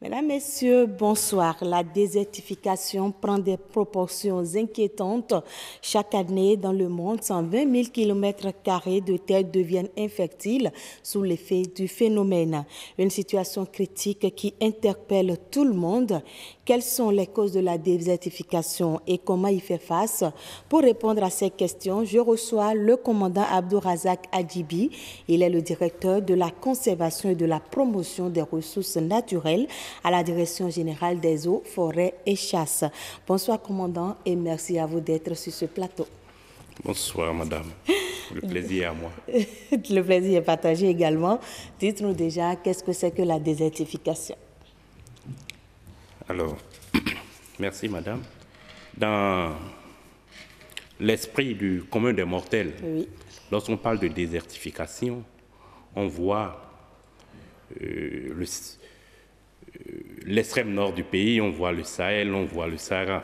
Mesdames, Messieurs, bonsoir. La désertification prend des proportions inquiétantes. Chaque année, dans le monde, 120 000 km² de terre deviennent infertiles sous l'effet du phénomène. Une situation critique qui interpelle tout le monde. Quelles sont les causes de la désertification et comment y faire face? Pour répondre à ces questions, je reçois le commandant Abdourazak Adjibi. Il est le directeur de la conservation et de la promotion des ressources naturelles à la Direction générale des eaux, forêts et chasses. Bonsoir, commandant, et merci à vous d'être sur ce plateau. Bonsoir, madame. Le plaisir est à moi. Le plaisir est partagé également. Dites-nous déjà, qu'est-ce que c'est que la désertification? Alors, merci, madame. Dans l'esprit du commun des mortels, Oui. lorsqu'on parle de désertification, on voit l'extrême nord du pays, on voit le Sahel, on voit le Sahara.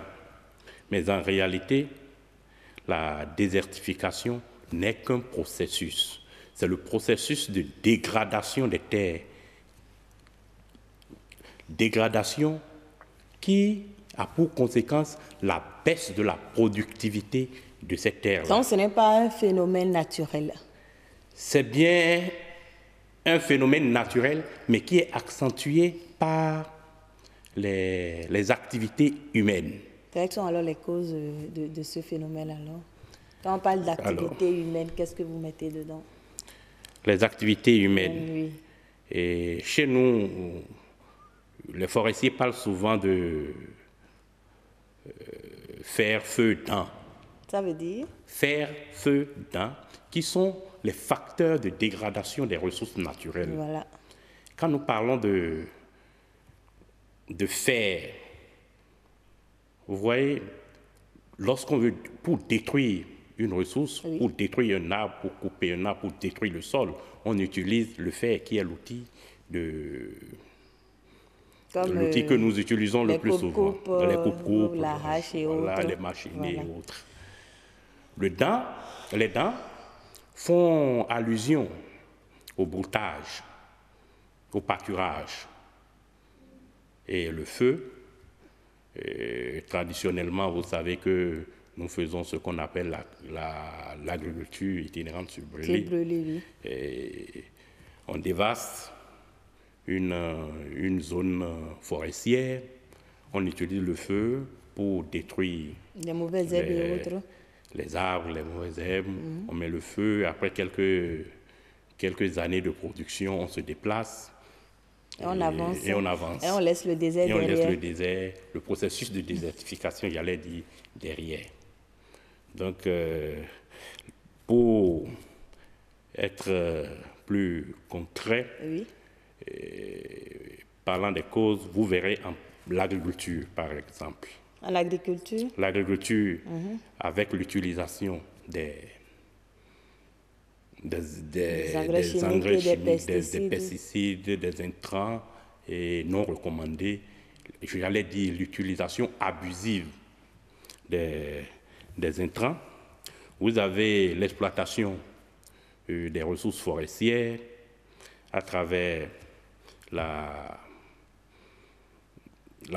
Mais en réalité, la désertification n'est qu'un processus. C'est le processus de dégradation des terres. Dégradation qui a pour conséquence la baisse de la productivité de ces terres-là. Donc, ce n'est pas un phénomène naturel. C'est bien un phénomène naturel, mais qui est accentué par les activités humaines. Quelles sont alors les causes de ce phénomène alors? Quand on parle d'activités humaines, qu'est-ce que vous mettez dedans? Les activités humaines. Oui. Et chez nous, les forestiers parlent souvent de faire feu dans. Ça veut dire? Faire feu dans, qui sont les facteurs de dégradation des ressources naturelles. Voilà. Quand nous parlons de faire, vous voyez, lorsqu'on veut, pour détruire une ressource, Oui. pour détruire un arbre, pour couper un arbre, pour détruire le sol, on utilise le fer qui est l'outil que nous utilisons le plus souvent. Les coupes-coupes, la hache et voilà, autres. les machines Voilà. et autres. Les dents font allusion au broutage, au pâturage. Et le feu, traditionnellement, vous savez que nous faisons ce qu'on appelle l'agriculture itinérante sur brûlé. Oui. Et on dévaste une zone forestière, on utilise le feu pour détruire Les mauvaises herbes et autres. les arbres, les mauvaises herbes. On met le feu, après quelques années de production, on se déplace. Et on avance. Et on avance. Et on laisse le désert Et on derrière. laisse le désert, le processus de désertification, j'allais dire, derrière. Donc, pour être plus concret, Oui. parlant des causes, vous verrez en l'agriculture, par exemple. En agriculture? L'agriculture, avec l'utilisation des engrais chimiques, des pesticides, des intrants et non recommandés, j'allais dire l'utilisation abusive des intrants. Vous avez l'exploitation des ressources forestières à travers la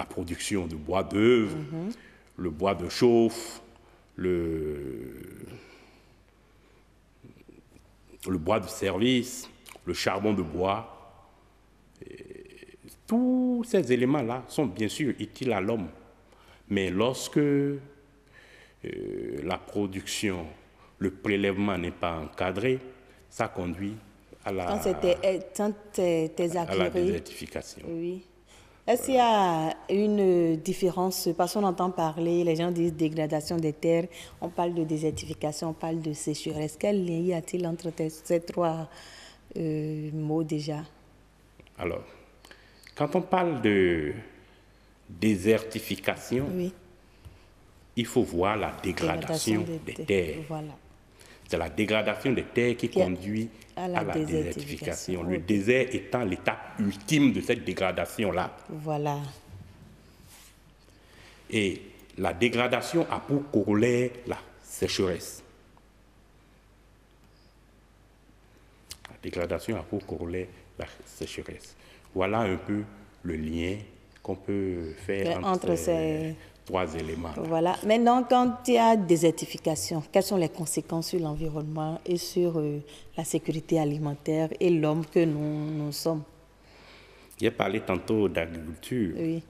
production de bois d'œuvre, le bois de chauffe, le bois de service, le charbon de bois. Tous ces éléments-là sont bien sûr utiles à l'homme. Mais lorsque la production, le prélèvement n'est pas encadré, ça conduit à la désertification. Oui. Est-ce qu'il y a une différence? Parce qu'on entend parler, les gens disent dégradation des terres, on parle de désertification, on parle de sécheresse. Quel lien y a-t-il entre ces trois mots déjà? Alors, quand on parle de désertification, oui, il faut voir la dégradation des terres. Voilà. C'est la dégradation des terres qui conduit à la désertification. Le désert étant l'étape ultime de cette dégradation-là. Voilà. Et la dégradation a pour corollaire la sécheresse. La dégradation a pour corollaire la sécheresse. Voilà un peu le lien qu'on peut faire entre ces trois éléments. Voilà. Maintenant, quand il y a désertification, quelles sont les conséquences sur l'environnement et sur la sécurité alimentaire et l'homme que nous sommes? J'ai parlé tantôt d'agriculture, oui.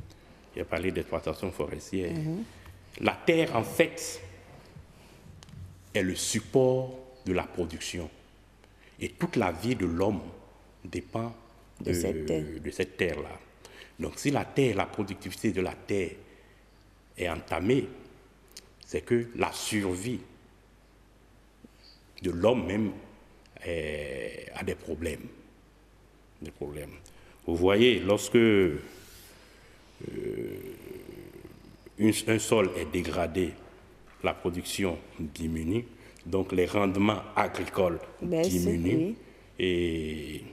J'ai parlé d'exploitation forestière. La terre, en fait, est le support de la production. Et toute la vie de l'homme dépend de cette terre-là. Donc si la productivité de la terre est entamée, c'est que la survie de l'homme même a des problèmes. Vous voyez, lorsque un sol est dégradé, la production diminue, donc les rendements agricoles diminuent et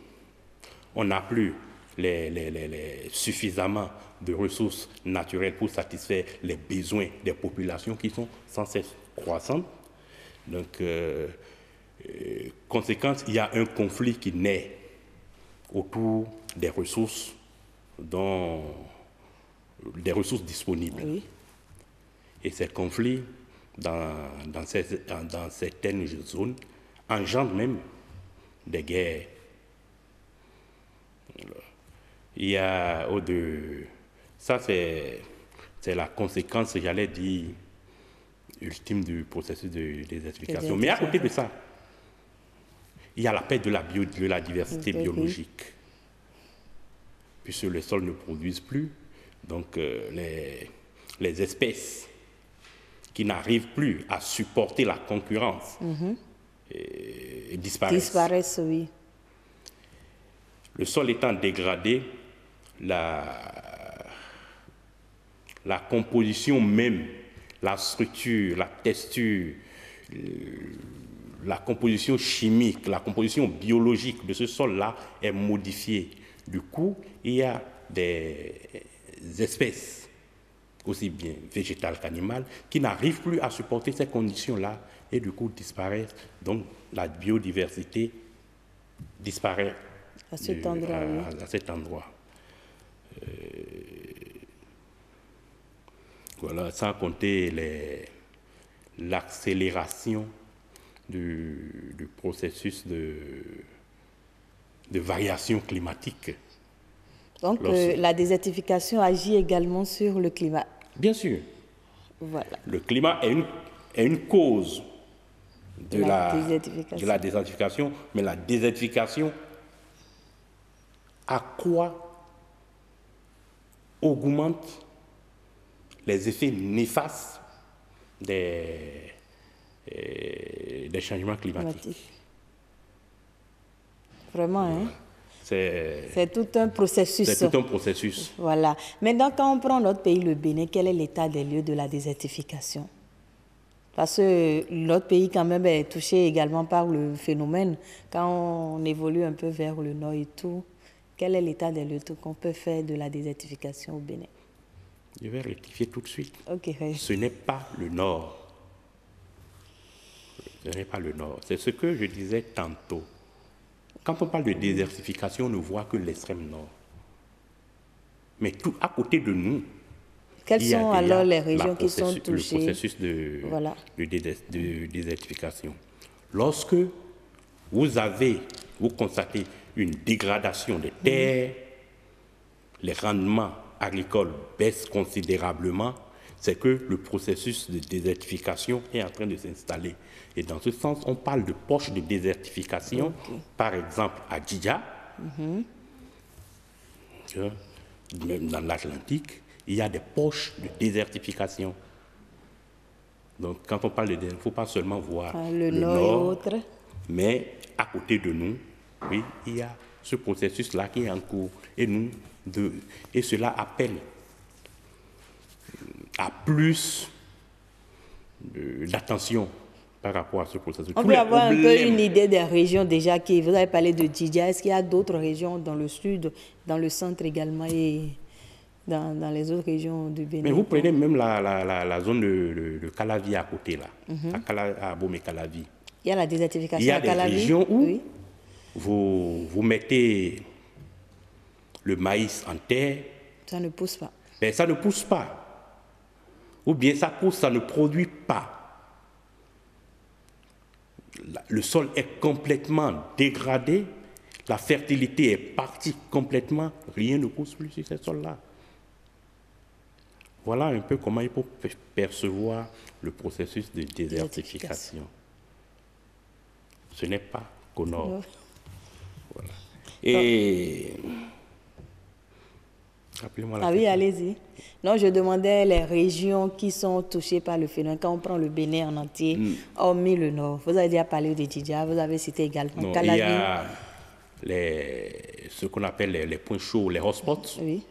on n'a plus suffisamment de ressources naturelles pour satisfaire les besoins des populations qui sont sans cesse croissantes. Donc, conséquence, il y a un conflit qui naît autour des ressources, des ressources disponibles. Oui. Et ces conflits, dans certaines zones, engendrent même des guerres. Il y a ça, c'est la conséquence, j'allais dire, ultime du processus de désertification. Mais à côté de ça, il y a la perte de la diversité biologique, puisque les sols ne produisent plus. Donc, les espèces qui n'arrivent plus à supporter la concurrence disparaissent. Oui. Le sol étant dégradé, la composition même, la structure, la texture, la composition chimique, la composition biologique de ce sol-là est modifiée. Du coup, il y a des espèces, aussi bien végétales qu'animales, qui n'arrivent plus à supporter ces conditions-là et du coup disparaissent. Donc la biodiversité disparaît à cet endroit. À cet endroit. Voilà, sans compter l'accélération du processus de variation climatique. Donc, la désertification agit également sur le climat. Bien sûr. Voilà. Le climat est une cause de la désertification, mais la désertification augmente les effets néfastes des changements climatiques. Vraiment, hein? C'est tout un processus. C'est tout un processus. Voilà. Maintenant, quand on prend notre pays, le Bénin, quel est l'état des lieux de la désertification? Parce que notre pays, quand même, est touché également par le phénomène. Quand on évolue un peu vers le nord et tout, quel est l'état des lieux qu'on peut faire de la désertification au Bénin? Je vais rectifier tout de suite. Okay. Ce n'est pas le nord. Ce n'est pas le nord. C'est ce que je disais tantôt. Quand on parle de désertification, on ne voit que l'extrême nord. Mais tout à côté de nous, quelles sont alors les régions qui sont touchées? Le processus de désertification. Lorsque vous constatez une dégradation des terres, les rendements agricoles baissent considérablement, c'est que le processus de désertification est en train de s'installer. Et dans ce sens, on parle de poches de désertification, par exemple à Djidja, même dans l'Atlantique, il y a des poches de désertification. Donc, quand on parle de désertification, il ne faut pas seulement voir le nord, mais à côté de nous, oui, il y a ce processus-là qui est en cours. Et cela appelle à plus d'attention par rapport à ce processus. On peut avoir un peu une idée des régions déjà qui... Vous avez parlé de Djidja. Est-ce qu'il y a d'autres régions dans le sud, dans le centre également et dans les autres régions du Bénin? Mais vous prenez même la zone de Calavi à côté, là, à Bomé-Calavi. Il y a la désertification à Calavi. Il y a des régions où vous mettez le maïs en terre Ça ne pousse pas. Mais ça ne pousse pas. Ou bien ça pousse, ça ne produit pas. Le sol est complètement dégradé, la fertilité est partie complètement, rien ne pousse plus sur ces sols-là. Voilà un peu comment il faut percevoir le processus de désertification. Ce n'est pas qu'au nord. Voilà. Et... Rappelez-moi la question. Oui, allez-y. Non, je demandais les régions qui sont touchées par le phénomène. Quand on prend le Bénin en entier, hormis le nord. Vous avez déjà parlé de Djidja, vous avez cité également Calavi. Il y a ce qu'on appelle les points chauds, les hotspots. Oui.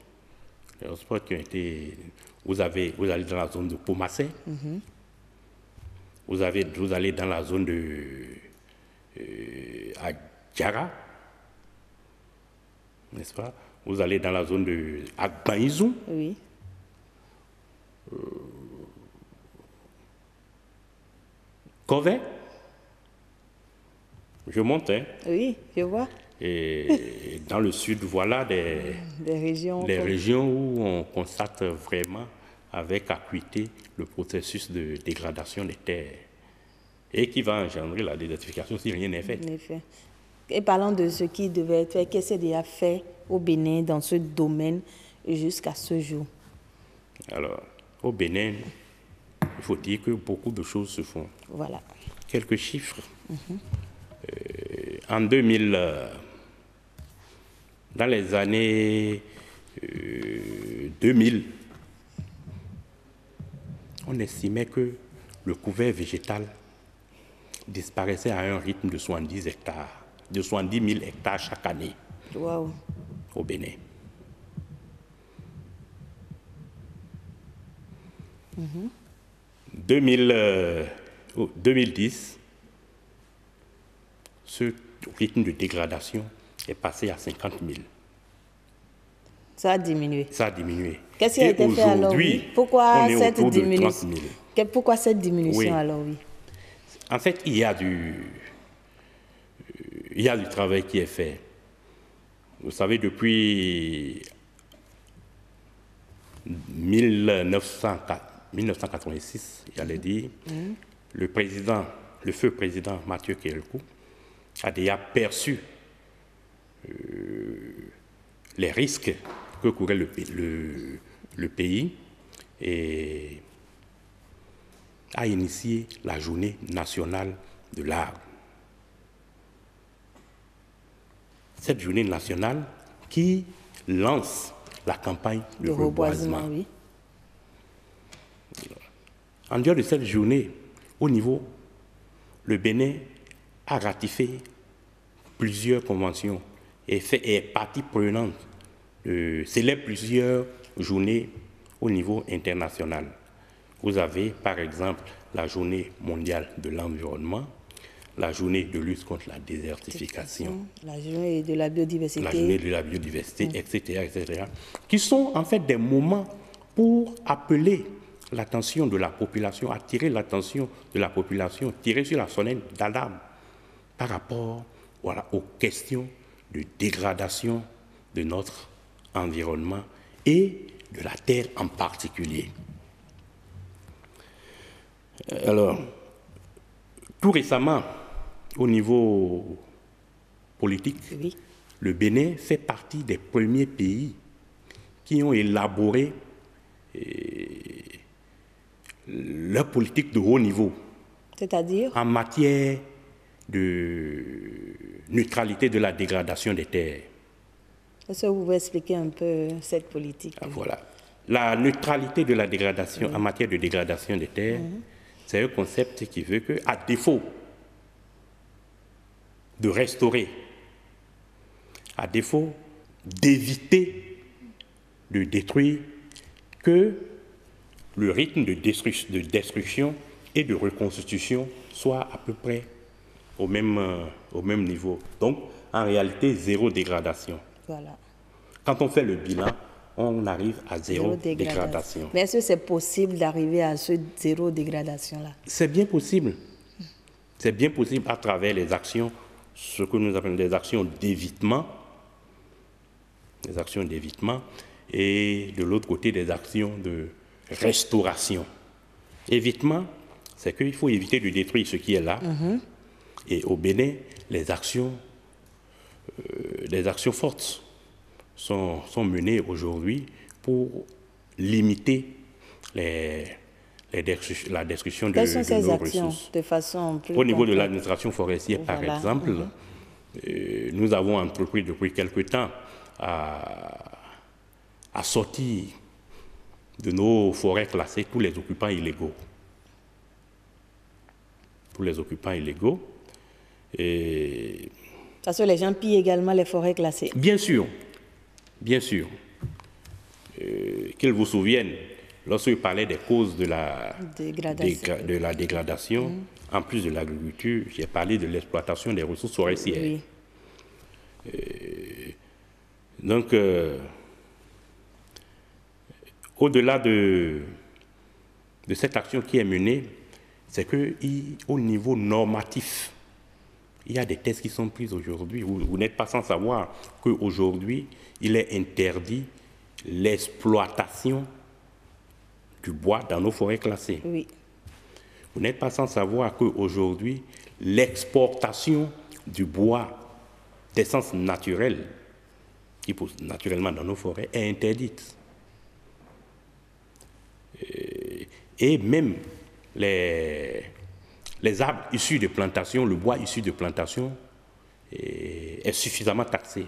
Les hotspots qui ont été... Vous allez dans la zone de Pomassé. Vous allez dans la zone de Adjara, n'est-ce pas? Vous allez dans la zone de Agbaïzou. Oui. Covey. Je monte, hein? Oui, je vois. Et dans le sud, voilà des régions, régions où on constate vraiment avec acuité le processus de dégradation des terres et qui va engendrer la désertification si rien n'est fait. Et parlant de ce qui devait être fait, qu'est-ce qui est déjà fait au Bénin dans ce domaine jusqu'à ce jour? Alors, au Bénin, il faut dire que beaucoup de choses se font. Voilà. Quelques chiffres. En 2000, dans les années 2000, on estimait que le couvert végétal disparaissait à un rythme de 70 000 hectares chaque année. Wow. Au Bénin. 2010, ce rythme de dégradation est passé à 50 000. Ça a diminué. Ça a diminué. Qu'est-ce qui a été fait alors? Pourquoi cette diminution? Pourquoi cette diminution alors, oui? En fait, il y a du travail qui est fait. Vous savez, depuis 1986, j'allais dire, le feu président Mathieu Kérékou a déjà perçu les risques que courait le pays et a initié la journée nationale de l'arbre. Cette journée nationale qui lance la campagne de reboisement. Oui. En dehors de cette journée, au niveau, le Bénin a ratifié plusieurs conventions et est partie prenante, célèbre plusieurs journées au niveau international. Vous avez, par exemple, la journée mondiale de l'environnement, la journée de lutte contre la désertification, la journée de la biodiversité, etc., etc., qui sont en fait des moments pour appeler l'attention de la population, attirer l'attention de la population, tirer sur la sonnette d'alarme par rapport aux questions de dégradation de notre environnement et de la terre en particulier. Alors, tout récemment, au niveau politique, le Bénin fait partie des premiers pays qui ont élaboré leur politique de haut niveau. C'est-à-dire? En matière de neutralité de la dégradation des terres. Est-ce que vous pouvez expliquer un peu cette politique? Voilà. La neutralité de la dégradation en matière de dégradation des terres, c'est un concept qui veut que, à défaut de restaurer, à défaut d'éviter de détruire, que le rythme de destruction et de reconstitution soit à peu près au même niveau. Donc, en réalité, zéro dégradation. Voilà. Quand on fait le bilan, on arrive à zéro dégradation. Mais est-ce que c'est possible d'arriver à ce zéro dégradation-là? C'est bien possible. C'est bien possible à travers les actions, ce que nous appelons des actions d'évitement. Des actions d'évitement. et de l'autre côté des actions de restauration. Évitement, c'est qu'il faut éviter de détruire ce qui est là. Et au Bénin, les actions fortes sont menées aujourd'hui pour limiter la destruction de nos ressources. Quelles sont ces actions de façon plus Au niveau concrète? de l'administration forestière, par exemple, nous avons entrepris depuis quelque temps à sortir de nos forêts classées tous les occupants illégaux. Et parce que les gens pillent également les forêts classées. Bien sûr. Qu'ils vous souviennent, lorsque je parlais des causes de la dégradation, en plus de l'agriculture, j'ai parlé de l'exploitation des ressources forestières. Oui. Donc, au-delà de cette action qui est menée, c'est qu'au niveau normatif, il y a des tests qui sont prises aujourd'hui. Vous n'êtes pas sans savoir qu'aujourd'hui, il est interdit l'exploitation du bois dans nos forêts classées. Oui. Vous n'êtes pas sans savoir qu'aujourd'hui, l'exportation du bois d'essence naturelle, qui pousse naturellement dans nos forêts, est interdite. Et même les arbres issus de plantations, le bois issu de plantations est suffisamment taxé.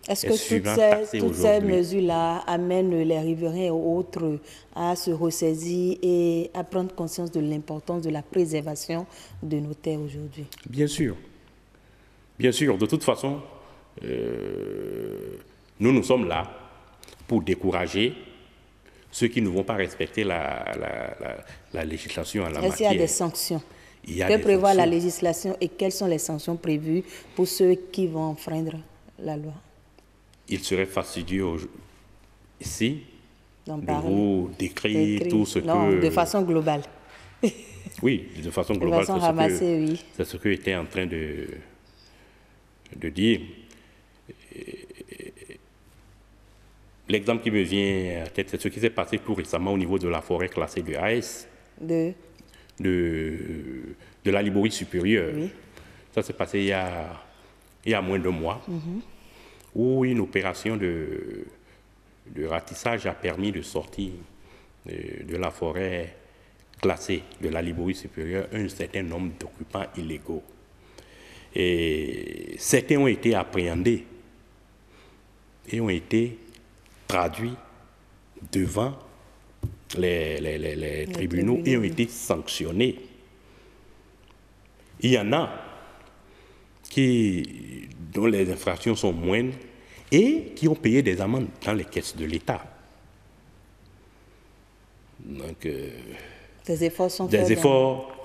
Est-ce que toutes ces mesures-là amènent les riverains et autres à se ressaisir et à prendre conscience de l'importance de la préservation de nos terres aujourd'hui? Bien sûr. De toute façon, nous sommes là pour décourager ceux qui ne vont pas respecter la législation en la matière. Est-ce qu'il y a des sanctions? Que prévoit la législation et quelles sont les sanctions prévues pour ceux qui vont enfreindre la loi? Il serait fastidieux ici de vous décrire tout ce que... Non, de façon globale. Oui, de façon globale, oui. C'est ce que j'étais en train de dire. L'exemple qui me vient à la tête, c'est ce qui s'est passé tout récemment au niveau de la forêt classée de AS, de la Liborie supérieure. Oui. Ça s'est passé il y a moins de mois, où une opération de ratissage a permis de sortir de la forêt classée de la Liborie supérieure un certain nombre d'occupants illégaux. Et certains ont été appréhendés et ont été traduits devant les tribunaux et ont été sanctionnés. Il y en a dont les infractions sont moindres et qui ont payé des amendes dans les caisses de l'État. Donc, des efforts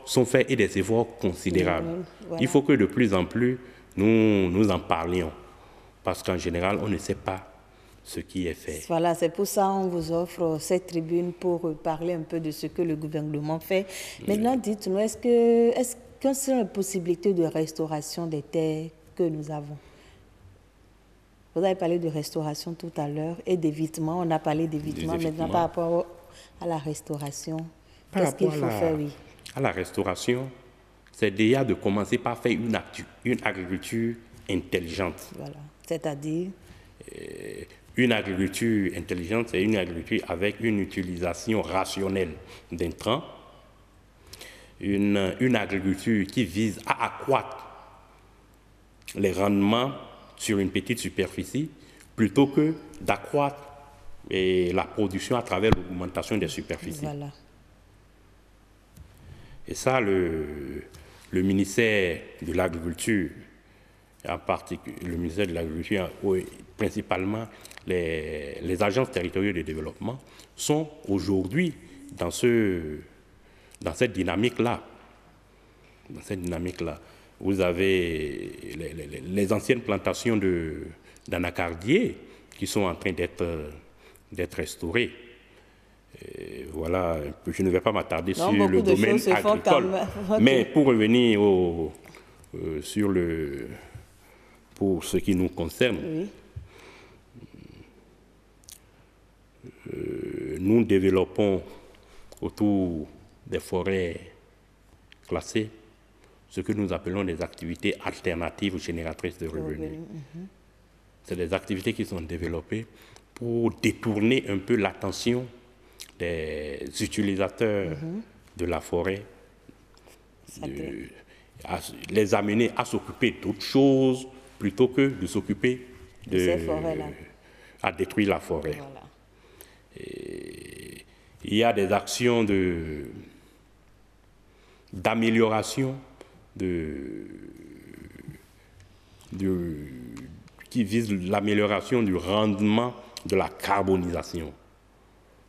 sont faits et des efforts considérables. Voilà. Il faut que de plus en plus, nous en parlions. Parce qu'en général, on ne sait pas ce qui est fait. Voilà, c'est pour ça qu'on vous offre cette tribune pour parler un peu de ce que le gouvernement fait. Maintenant, dites-nous, quelles sont les possibilités de restauration des terres que nous avons? Vous avez parlé de restauration tout à l'heure et d'évitement. On a parlé d'évitement. Maintenant, par rapport à la restauration, qu'est-ce qu'il faut faire? Oui. À la restauration, c'est déjà de commencer par faire une agriculture intelligente. Voilà, c'est-à-dire une agriculture intelligente, c'est une agriculture avec une utilisation rationnelle d'intrants, une agriculture qui vise à accroître les rendements sur une petite superficie plutôt que d'accroître la production à travers l'augmentation des superficies. Voilà. Et ça, le ministère de l'Agriculture, en particulier le ministère de l'Agriculture, principalement les agences territoriales de développement, sont aujourd'hui dans cette dynamique-là. Vous avez les anciennes plantations d'anacardiers qui sont en train d'être restaurées. Et voilà, je ne vais pas m'attarder sur le domaine agricole. Mais pour revenir pour ce qui nous concerne, nous développons autour des forêts classées ce que nous appelons des activités alternatives génératrices de revenus. C'est des activités qui sont développées pour détourner un peu l'attention des utilisateurs de la forêt, les amener à s'occuper d'autres choses plutôt que de s'occuper de ces forêts-là, à détruire la forêt. Voilà. Et il y a des actions d'amélioration qui visent l'amélioration du rendement de la carbonisation.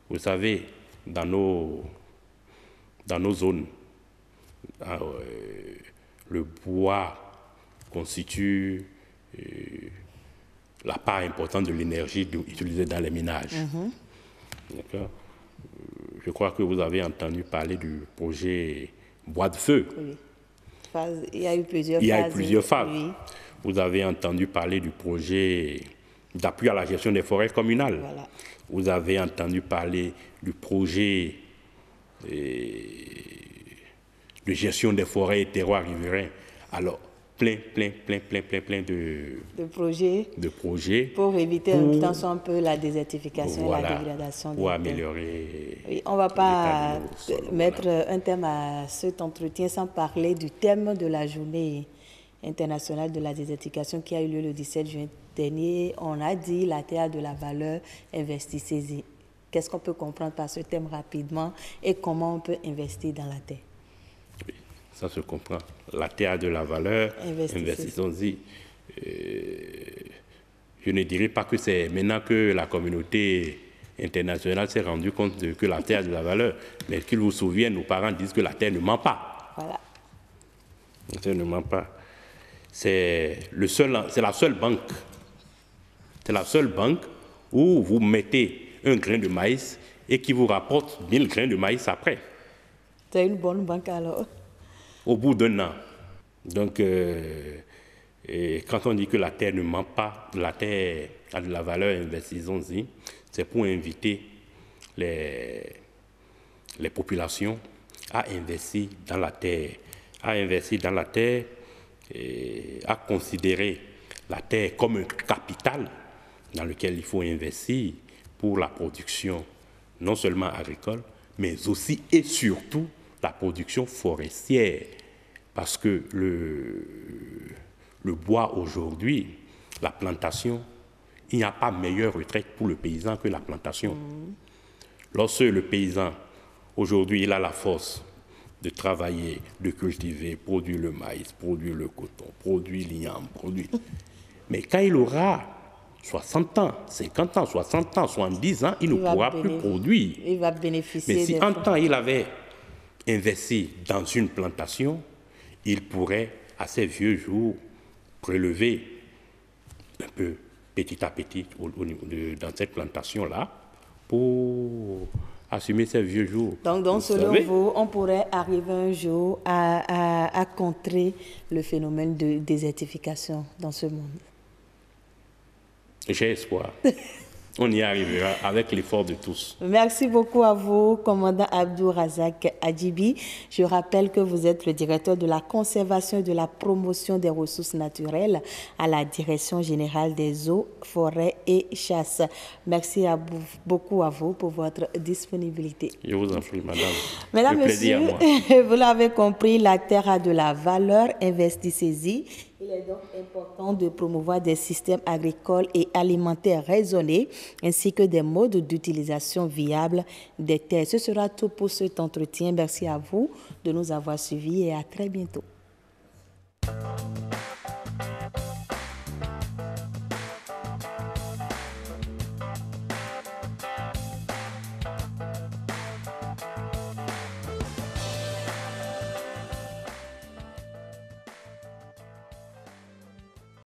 Vous savez, dans nos zones, le bois constitue la part importante de l'énergie utilisée dans les ménages. D'accord. Je crois que vous avez entendu parler du projet Bois de Feu. Oui. Il y a eu plusieurs phases. Oui. Vous avez entendu parler du projet d'appui à la gestion des forêts communales. Voilà. Vous avez entendu parler du projet de gestion des forêts et terroirs riverains. Alors, plein de projets pour éviter un peu la désertification, voilà, et la dégradation. Pour améliorer. Oui, on ne va pas mettre un terme à cet entretien sans parler du thème de la journée internationale de la désertification qui a eu lieu le 17 juin dernier. On a dit la terre de la valeur, investissez-y. Qu'est-ce qu'on peut comprendre par ce thème rapidement et comment on peut investir dans la terre? Oui, ça se comprend. La terre de la valeur, investissons-y. Je ne dirais pas que c'est maintenant que la communauté internationale s'est rendue compte que la terre de la valeur, mais qu'ils vous souviennent, nos parents disent que la terre ne ment pas. Voilà. La terre ne ment pas. C'est la seule banque. C'est la seule banque où vous mettez un grain de maïs et qui vous rapporte 1000 grains de maïs après. C'est une bonne banque alors. Au bout d'un an. Donc, quand on dit que la terre ne ment pas, la terre a de la valeur, investissons-y, c'est pour inviter les populations à investir dans la terre, et à considérer la terre comme un capital dans lequel il faut investir pour la production non seulement agricole, mais aussi et surtout la production forestière. Parce que le bois aujourd'hui, la plantation, il n'y a pas meilleure retraite pour le paysan que la plantation. Lorsque le paysan, aujourd'hui, il a la force de travailler, de cultiver, produire le maïs, produire le coton, produire l'igname, mais quand il aura 60 ans, 50 ans, 60 ans, 70 ans, il ne pourra plus produire. Il va bénéficier. Mais si en temps il avait investi dans une plantation, il pourrait, à ses vieux jours, prélever un peu, petit à petit, dans cette plantation-là, pour assumer ses vieux jours. Donc selon vous, on pourrait arriver un jour à contrer le phénomène de désertification dans ce monde? J'ai espoir. On y arrivera avec l'effort de tous. Merci beaucoup à vous, commandant Abdou Razak Adjibi. Je rappelle que vous êtes le directeur de la conservation et de la promotion des ressources naturelles à la Direction générale des eaux, forêts et chasses. Merci beaucoup à vous pour votre disponibilité. Je vous en prie, madame. Mesdames, messieurs, vous l'avez compris, la terre a de la valeur, investissez-y. Il est donc important de promouvoir des systèmes agricoles et alimentaires raisonnés ainsi que des modes d'utilisation viables des terres. Ce sera tout pour cet entretien. Merci à vous de nous avoir suivis et à très bientôt.